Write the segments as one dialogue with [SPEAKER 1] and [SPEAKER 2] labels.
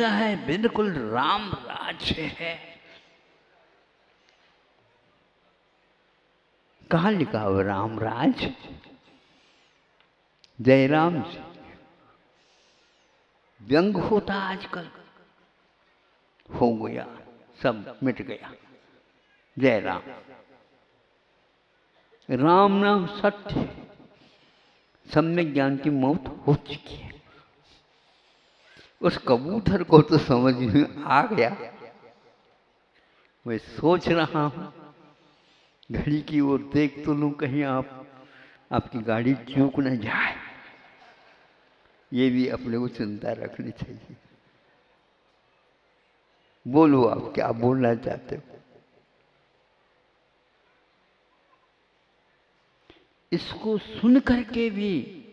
[SPEAKER 1] लगता है बिल्कुल राम राज्य है। कहाँ लिखा हुआ राम राज्य? जयराम जी व्यंग होता आजकल, हो गया, सब मिट गया। जय राम। राम नाम सत्य है। सम्यक ज्ञान की मौत हो चुकी है। उस कबूतर को तो समझ में आ गया। मैं सोच रहा हूं घड़ी की ओर देख तो लूं, कहीं आपकी गाड़ी चूक न जाए। ये भी अपने को चिंता रखनी चाहिए। बोलो, आप क्या बोलना चाहते हो? इसको सुन करके भी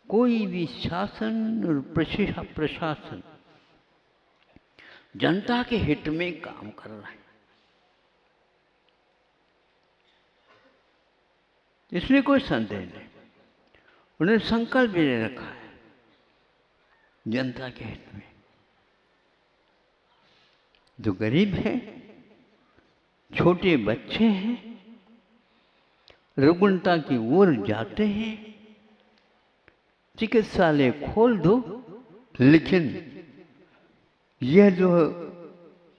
[SPEAKER 1] कोई भी शासन और प्रशासन जनता के हित में काम कर रहा है, इसमें कोई संदेह नहीं। उन्हें संकल्प भी ले रखा है जनता के हित में। जो गरीब हैं, छोटे बच्चे हैं, रुग्णता की ओर जाते हैं, चिकित्सालय खोल दो, लेकिन यह जो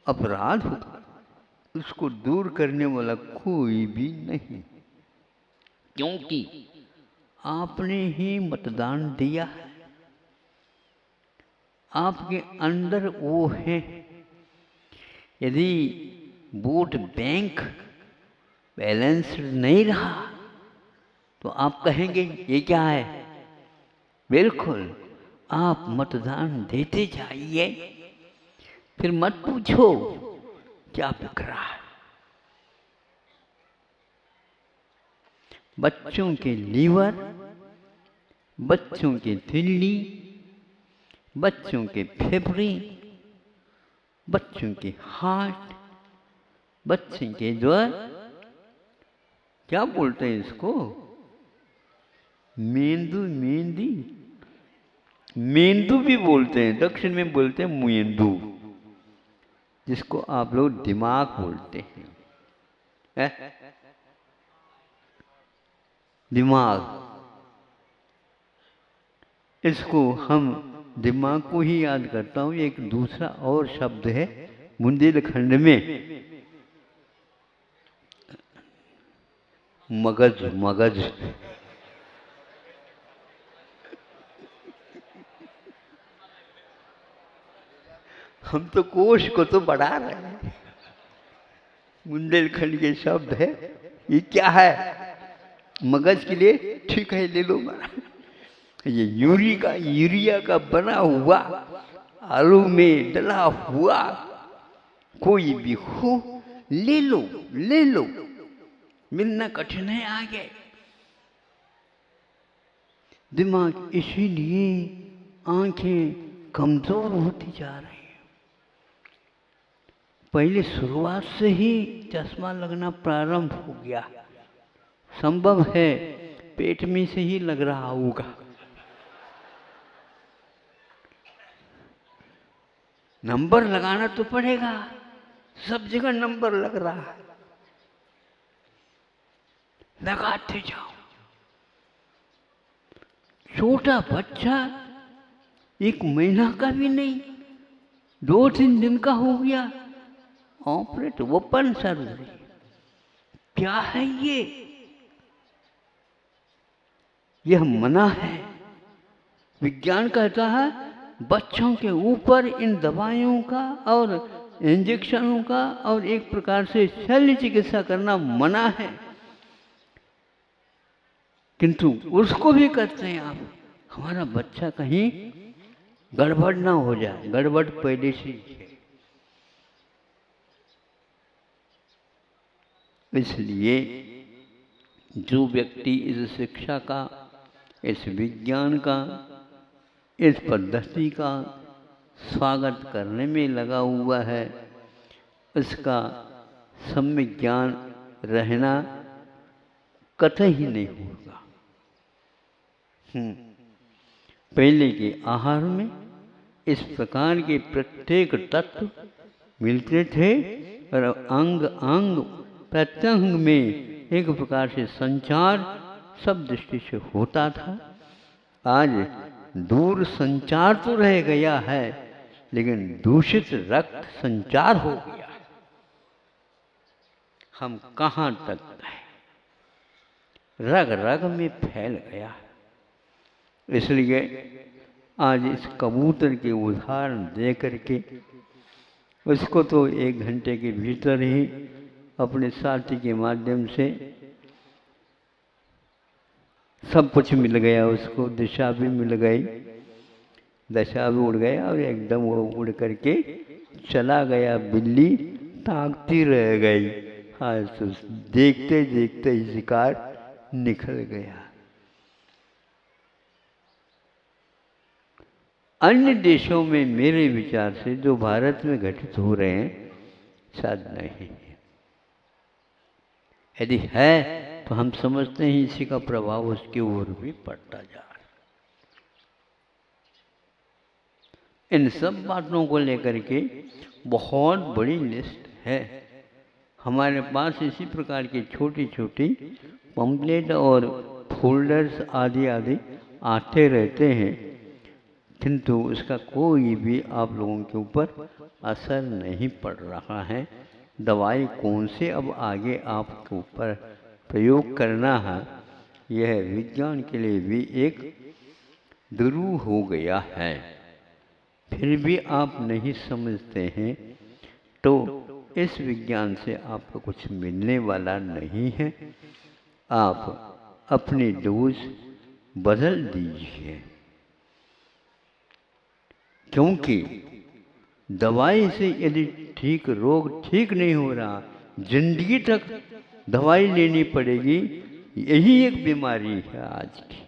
[SPEAKER 1] अपराध होगा उसको दूर करने वाला कोई भी नहीं, क्योंकि आपने ही मतदान दिया है। आपके अंदर वो है। यदि वोट बैंक बैलेंस नहीं रहा तो आप कहेंगे ये क्या है? बिल्कुल, आप मतदान देते जाइए, फिर मत पूछो क्या बिक रहा है। बच्चों के लीवर, बच्चों के दिल्ली, बच्चों के फेफड़े, बच्चों के हार्ट, बच्चों के ज्वर, क्या बोलते हैं इसको? मेंदू भी बोलते हैं, दक्षिण में बोलते हैं मेंदू, जिसको आप लोग दिमाग बोलते हैं। दिमाग, इसको हम दिमाग को ही याद करता हूं। एक दूसरा और शब्द है बुंदेलखंड में, मगज। हम तो कोश को तो बढ़ा रहे हैं। बुंदेलखंड के शब्द है, ये क्या है? मगज के लिए ठीक है, ले लो। ये यूरिया का बना हुआ, आलू में डला हुआ कोई भी हो, ले लो, मिलना कठिन है आगे। दिमाग इसीलिए आंखें कमजोर होती जा रही हैं। पहले शुरुआत से ही चश्मा लगना प्रारंभ हो गया। संभव है पेट में से ही लग रहा होगा। नंबर लगाना तो पड़ेगा, सब जगह नंबर लग रहा है, लगाते जाओ। छोटा बच्चा 1 महीना का भी नहीं, 2-3 दिन का हो गया, ऑपरेट ओपन सर्जरी। क्या है ये? यह मना है। विज्ञान कहता है बच्चों के ऊपर इन दवाइयों का और इंजेक्शनों का और एक प्रकार से शल्य चिकित्सा करना मना है, किंतु उसको भी करते हैं आप। हमारा बच्चा कहीं गड़बड़ ना हो जाए, गड़बड़ पहले से ही है। इसलिए जो व्यक्ति इस शिक्षा का, इस विज्ञान का, इस पद्धति का स्वागत करने में लगा हुआ है, उसका सम्यक ज्ञान रहना कतई ही नहीं होगा। पहले के आहार में इस प्रकार के प्रत्येक तत्व मिलते थे और अंग अंग प्रत्यंग में एक प्रकार से संचार सब दृष्टि से होता था। आज दूर संचार तो रह गया है, लेकिन दूषित रक्त संचार हो गया। हम कहाँ तक गए, रग रग में फैल गया। इसलिए आज इस कबूतर के उदाहरण दे करके उसको तो 1 घंटे के भीतर ही अपने साथी के माध्यम से सब कुछ मिल गया, उसको दिशा भी मिल गई, दशा भी उड़ गया और एकदम वो उड़ करके चला गया। बिल्ली ताकती रह गई। हाँ, तो देखते देखते ही शिकार निकल गया। अन्य देशों में मेरे विचार से जो भारत में घटित हो रहे हैं शायद नहीं है। यदि है तो हम समझते हैं इसी का प्रभाव उसके ऊपर भी पड़ता जा रहा है। इन सब बातों को लेकर के बहुत बड़ी लिस्ट है हमारे पास। इसी प्रकार की छोटी छोटी पंपलेट और फोल्डर्स आदि आदि आते रहते हैं, किंतु उसका कोई भी आप लोगों के ऊपर असर नहीं पड़ रहा है। दवाई कौन से अब आगे आपके ऊपर प्रयोग करना है, यह विज्ञान के लिए भी एक दुरूह हो गया है। फिर भी आप नहीं समझते हैं तो इस विज्ञान से आपको कुछ मिलने वाला नहीं है। आप अपनी डोज बदल दीजिए, क्योंकि दवाई से यदि रोग ठीक नहीं हो रहा, जिंदगी तक दवाई लेनी पड़ेगी। यही एक बीमारी है आज की।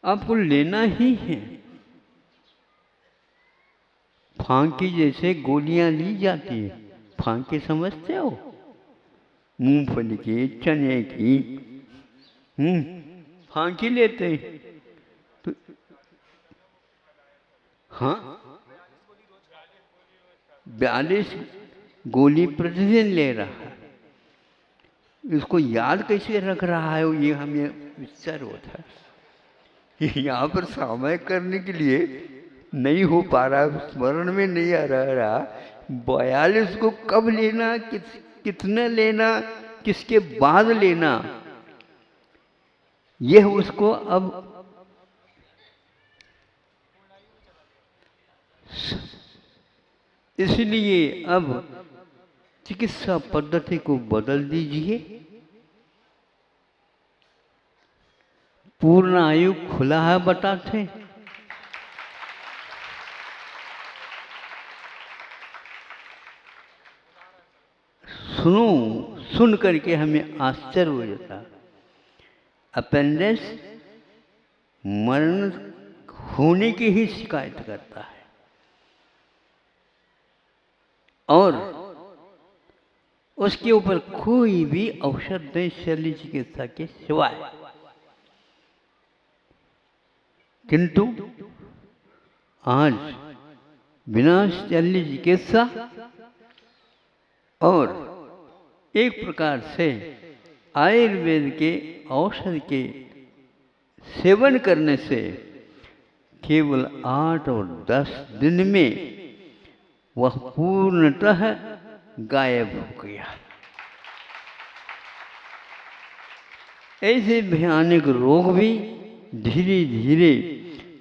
[SPEAKER 1] आपको लेना ही है। फांकी जैसे गोलियां ली जाती है। फांकी समझते हो? मूंगफली की, चने की, फांकी लेते हैं तो हाँ, 42 गोली प्रतिदिन ले रहा है। इसको याद कैसे रख रहा है, ये हमें विचार होता है। यहाँ पर सामयिक करने के लिए नहीं हो पा रहा, स्मरण में नहीं आ रहा। 42 को कब लेना, कितना लेना, किसके बाद लेना, यह उसको अब इसलिए अब चिकित्सा पद्धति को बदल दीजिए। पूर्ण आयु खुला है बताते, सुन करके हमें आश्चर्य हो जाता। अपेंडिक्स मरण होने की ही शिकायत करता है और उसके ऊपर कोई भी औषध नहीं शल्य चिकित्सा के सिवाय। किंतु आज बिना शल्य चिकित्सा और एक प्रकार से आयुर्वेद के औषध के सेवन करने से केवल 8 और 10 दिन में वह पूर्णतः गायब हो गया। ऐसे भयानक रोग भी धीरे धीरे,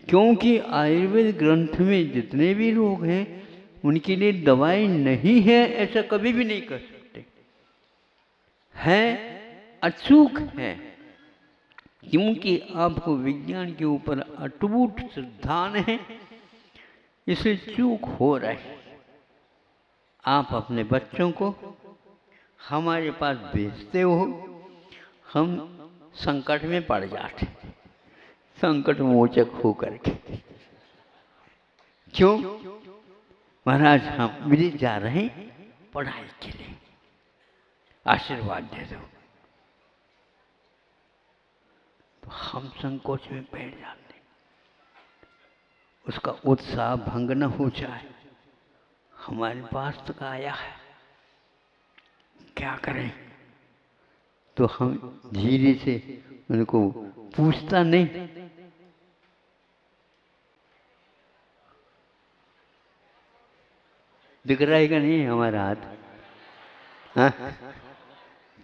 [SPEAKER 1] क्योंकि आयुर्वेद ग्रंथ में जितने भी रोग हैं उनके लिए दवाई नहीं है ऐसा कभी भी नहीं कर सकते, है अचूक है। क्योंकि आपको विज्ञान के ऊपर अटूट श्रद्धान है, इसलिए चूक हो रहा है। आप अपने बच्चों को हमारे पास भेजते हो, हम संकट में पड़ जाते, संकट मोचक हो करके। क्यों? महाराज हम विदेश जा रहे हैं पढ़ाई के लिए, आशीर्वाद दे दो। तो हम संकोच में बैठ जाते। उसका उत्साह भंग न हो जाए। हमारे पास तक आया है, क्या करें? तो हम धीरे से उनको पूछता नहीं, दिख रहा है कि नहीं हमारा हाथ? हाँ?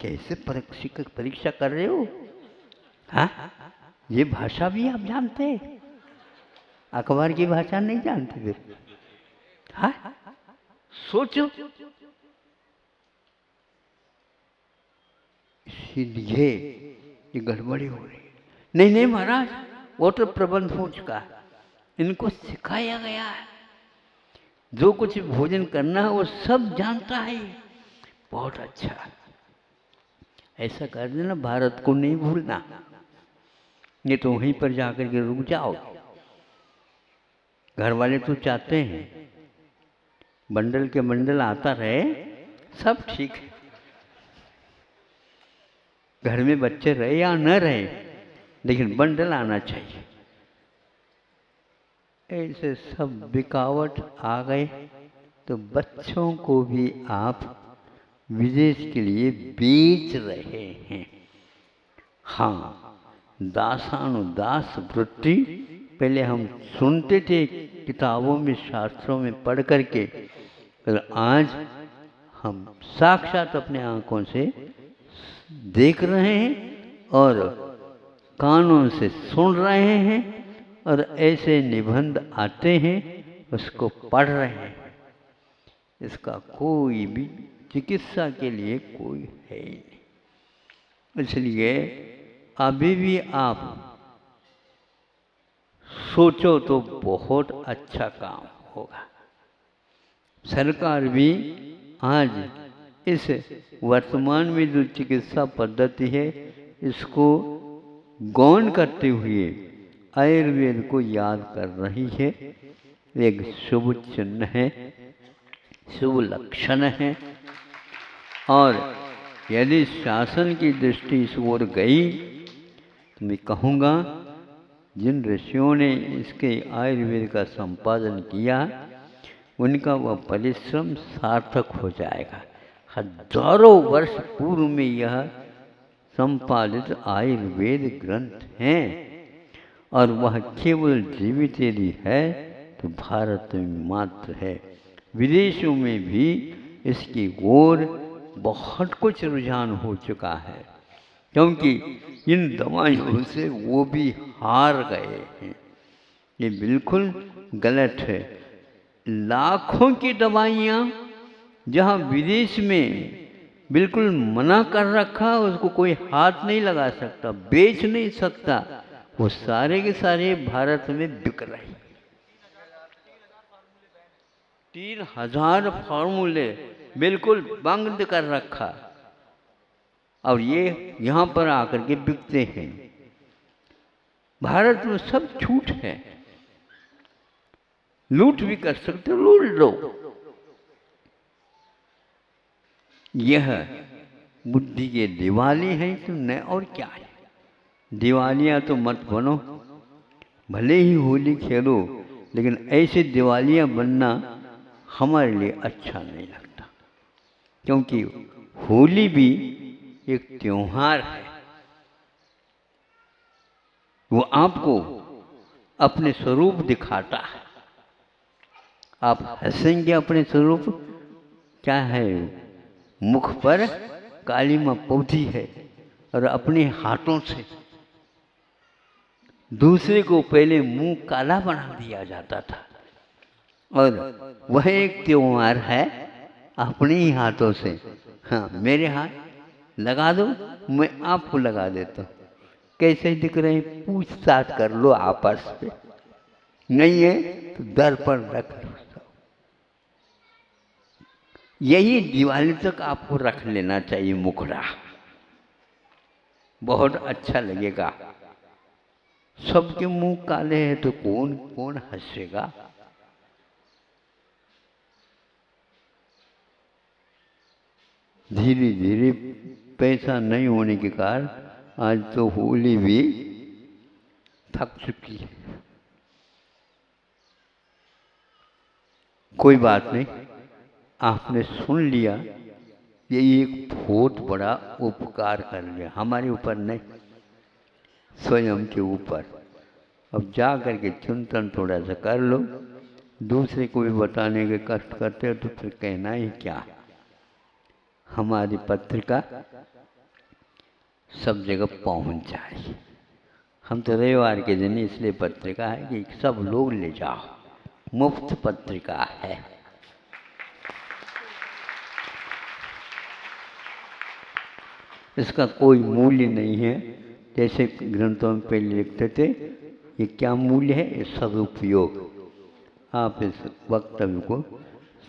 [SPEAKER 1] कैसे परीक्षा कर रहे हो? हाँ? ये भाषा भी आप जानते हैं? अखबार की भाषा नहीं जानते फिर? हाँ? सोचो। इसीलिए ये गड़बड़ी हो रही है। नहीं नहीं महाराज, वो तो प्रबंध हो चुका है, इनको सिखाया गया है, जो कुछ भोजन करना है वो सब जानता है। बहुत अच्छा, ऐसा कर देना, भारत को नहीं भूलना, ये तो वहीं पर जाकर के रुक जाओ। घर वाले तो चाहते हैं बंडल के बंडल आता रहे, सब ठीक है, घर में बच्चे रहे या न रहे, लेकिन बंडल आना चाहिए। ऐसे सब बिकावट आ गए तो बच्चों को भी आप विदेश के लिए बेच रहे हैं। हाँ, दासानुदास वृत्ति पहले हम सुनते थे किताबों में, शास्त्रों में पढ़ करके, पर आज हम साक्षात अपने आंखों से देख रहे हैं और कानों से सुन रहे हैं, और ऐसे निबंध आते हैं उसको पढ़ रहे हैं। इसका कोई भी चिकित्सा के लिए कोई है ही नहीं। इसलिए अभी भी आप सोचो तो बहुत अच्छा काम होगा। सरकार भी आज इस वर्तमान में जो चिकित्सा पद्धति है इसको गौण करते हुए आयुर्वेद को याद कर रही है। एक शुभ चिन्ह है, शुभ लक्षण है, और यदि शासन की दृष्टि इस ओर गई तो मैं कहूँगा जिन ऋषियों ने इसके आयुर्वेद का संपादन किया उनका वह परिश्रम सार्थक हो जाएगा। हजारों वर्ष पूर्व में यह संपादित आयुर्वेद ग्रंथ हैं, और वह केवल जीवित यदि है तो भारत में मात्र है। विदेशों में भी इसकी ओर बहुत कुछ रुझान हो चुका है, क्योंकि इन दवाइयों से वो भी हार गए हैं। ये बिल्कुल गलत है। लाखों की दवाइयाँ जहाँ विदेश में बिल्कुल मना कर रखा, उसको कोई हाथ नहीं लगा सकता, बेच नहीं सकता, वो सारे के सारे भारत में बिक रहे। 3000 फार्मूले बिल्कुल बंद कर रखा, और ये यहाँ पर आकर के बिकते हैं। भारत में सब छूट है, लूट भी कर सकते, लूट लो। यह बुद्धि के दिवाली है तो न और क्या है। दिवालियाँ तो मत बनो, भले ही होली खेलो, लेकिन ऐसे दिवालियाँ बनना हमारे लिए अच्छा नहीं लगता, क्योंकि होली भी एक त्योहार है। वो आपको अपने स्वरूप दिखाता है। आप हंसेंगे अपने स्वरूप, क्या है, मुख पर काली मां पौधी है, और अपने हाथों से दूसरे को पहले मुंह काला बना दिया जाता था, और वह एक त्योहार है अपने ही हाथों से। हाँ, मेरे हाथ लगा दो, मैं आपको लगा देता हूँ, कैसे दिख रहे हैं, पूछताछ कर लो आपस में, नहीं है तो दर्पण रख लो। यही दिवाली तक आपको रख लेना चाहिए मुखड़ा, बहुत अच्छा लगेगा। सबके मुंह काले हैं तो कौन कौन हंसेगा। धीरे धीरे पैसा नहीं होने के कारण आज तो होली भी थक चुकी है। कोई बात नहीं, आपने सुन लिया, ये एक बहुत बड़ा उपकार कर लिया हमारे ऊपर नहीं, स्वयं के ऊपर। अब जा करके चिंतन थोड़ा सा कर लो। दूसरे को भी बताने के कष्ट करते हो तो फिर कहना ही क्या। हमारी पत्रिका सब जगह पहुंच जाए। हम तो रविवार के दिन इसलिए पत्रिका है कि सब लोग ले जाओ, मुफ्त पत्रिका है। इसका कोई मूल्य नहीं है। जैसे ग्रंथों में पहले लिखते थे, ये क्या मूल्य है? ये सदुपयोग। आप इस वक्तव्य को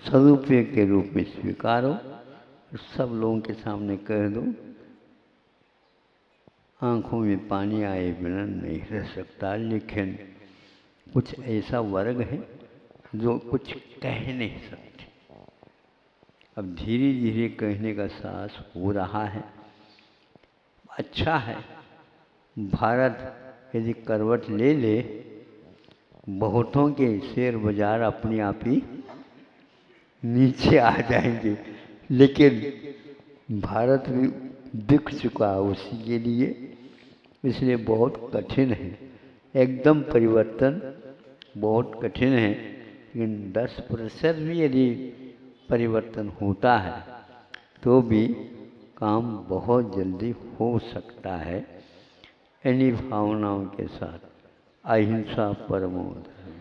[SPEAKER 1] सदुपयोग के रूप में स्वीकारो, सब लोगों के सामने कह दो। आंखों में पानी आए बिना नहीं रह सकता, लेकिन कुछ ऐसा वर्ग है जो कुछ कह नहीं सकते। अब धीरे धीरे कहने का साहस हो रहा है। अच्छा है, भारत यदि करवट ले ले, बहुतों के शेयर बाजार अपने आप ही नीचे आ जाएंगे, लेकिन भारत भी बिक चुका है उसी के लिए, इसलिए बहुत कठिन है। एकदम परिवर्तन बहुत कठिन है, लेकिन 10% भी यदि परिवर्तन होता है तो भी काम बहुत जल्दी हो सकता है। इन्हीं भावनाओं के साथ अहिंसा परमो धर्म।